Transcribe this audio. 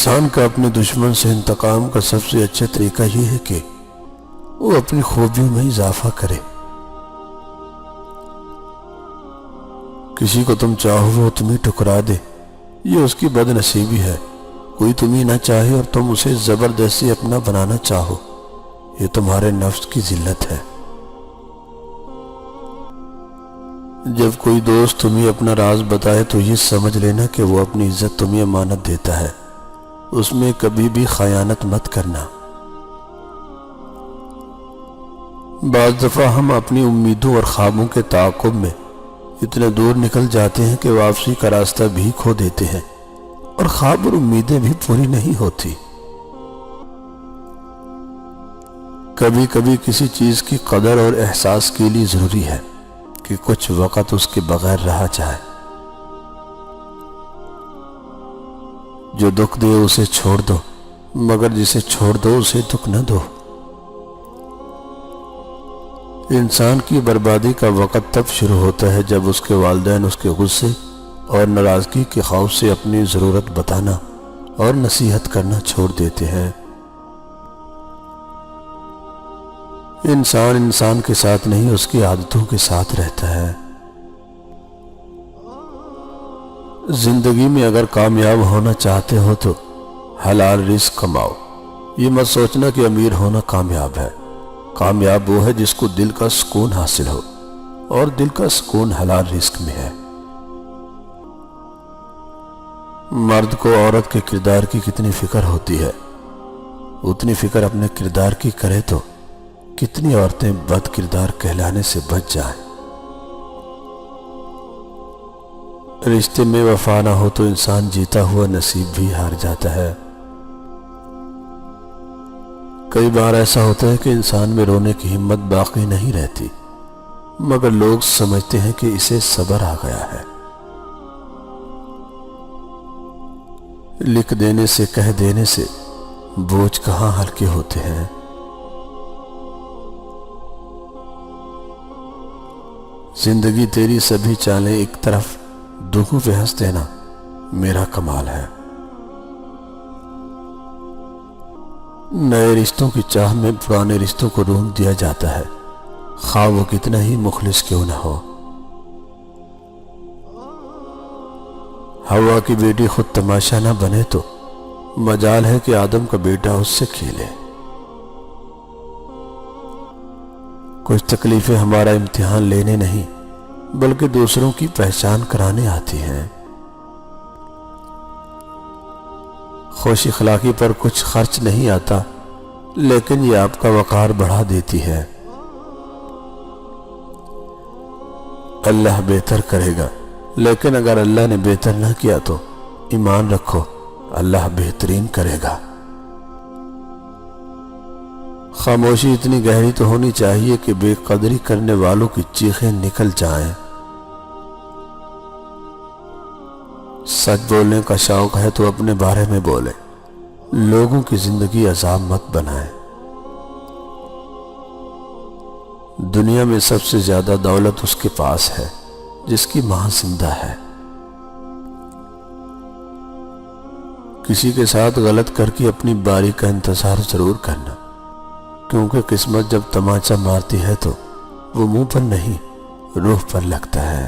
انسان کا اپنے دشمن سے انتقام کا سب سے اچھا طریقہ یہ ہے کہ وہ اپنی خوبیوں میں اضافہ کرے۔ کسی کو تم چاہو وہ تمہیں ٹھکرا دے، یہ اس کی بد نصیبی ہے۔ کوئی تمہیں نہ چاہے اور تم اسے زبردستی اپنا بنانا چاہو، یہ تمہارے نفس کی ذلت ہے۔ جب کوئی دوست تمہیں اپنا راز بتائے تو یہ سمجھ لینا کہ وہ اپنی عزت تمہیں امانت دیتا ہے، اس میں کبھی بھی خیانت مت کرنا۔ بعض دفعہ ہم اپنی امیدوں اور خوابوں کے تعاقب میں اتنے دور نکل جاتے ہیں کہ واپسی کا راستہ بھی کھو دیتے ہیں اور خواب اور امیدیں بھی پوری نہیں ہوتی۔ کبھی کبھی کسی چیز کی قدر اور احساس کے لیے ضروری ہے کہ کچھ وقت اس کے بغیر رہا جائے۔ جو دکھ دے اسے چھوڑ دو، مگر جسے چھوڑ دو اسے دکھ نہ دو۔ انسان کی بربادی کا وقت تب شروع ہوتا ہے جب اس کے والدین اس کے غصے اور ناراضگی کے خوف سے اپنی ضرورت بتانا اور نصیحت کرنا چھوڑ دیتے ہیں۔ انسان کے ساتھ نہیں، اس کی عادتوں کے ساتھ رہتا ہے۔ زندگی میں اگر کامیاب ہونا چاہتے ہو تو حلال رزق کماؤ۔ یہ مت سوچنا کہ امیر ہونا کامیاب ہے۔ کامیاب وہ ہے جس کو دل کا سکون حاصل ہو، اور دل کا سکون حلال رزق میں ہے۔ مرد کو عورت کے کردار کی کتنی فکر ہوتی ہے، اتنی فکر اپنے کردار کی کرے تو کتنی عورتیں بد کردار کہلانے سے بچ جائیں۔ رشتے میں وفا نہ ہو تو انسان جیتا ہوا نصیب بھی ہار جاتا ہے۔ کئی بار ایسا ہوتا ہے کہ انسان میں رونے کی ہمت باقی نہیں رہتی، مگر لوگ سمجھتے ہیں کہ اسے صبر آ گیا ہے۔ لکھ دینے سے، کہہ دینے سے بوجھ کہاں ہلکے ہوتے ہیں۔ زندگی تیری سبھی چالیں ایک طرف دکھوں پہ ہنس دینا میرا کمال ہے۔ نئے رشتوں کی چاہ میں پرانے رشتوں کو روند دیا جاتا ہے، خواہ وہ کتنا ہی مخلص کیوں نہ ہو۔ ہوا کی بیٹی خود تماشا نہ بنے تو مجال ہے کہ آدم کا بیٹا اس سے کھیلے۔ کچھ تکلیفیں ہمارا امتحان لینے نہیں بلکہ دوسروں کی پہچان کرانے آتی ہیں۔ خوش اخلاقی پر کچھ خرچ نہیں آتا، لیکن یہ آپ کا وقار بڑھا دیتی ہے۔ اللہ بہتر کرے گا، لیکن اگر اللہ نے بہتر نہ کیا تو ایمان رکھو اللہ بہترین کرے گا۔ خاموشی اتنی گہری تو ہونی چاہیے کہ بے قدری کرنے والوں کی چیخیں نکل جائیں۔ سچ بولنے کا شوق ہے تو اپنے بارے میں بولے، لوگوں کی زندگی عذاب مت بنائیں۔ دنیا میں سب سے زیادہ دولت اس کے پاس ہے جس کی ماں زندہ ہے۔ کسی کے ساتھ غلط کر کے اپنی باری کا انتظار ضرور کرنا، کیونکہ قسمت جب تماچا مارتی ہے تو وہ منہ پر نہیں روح پر لگتا ہے۔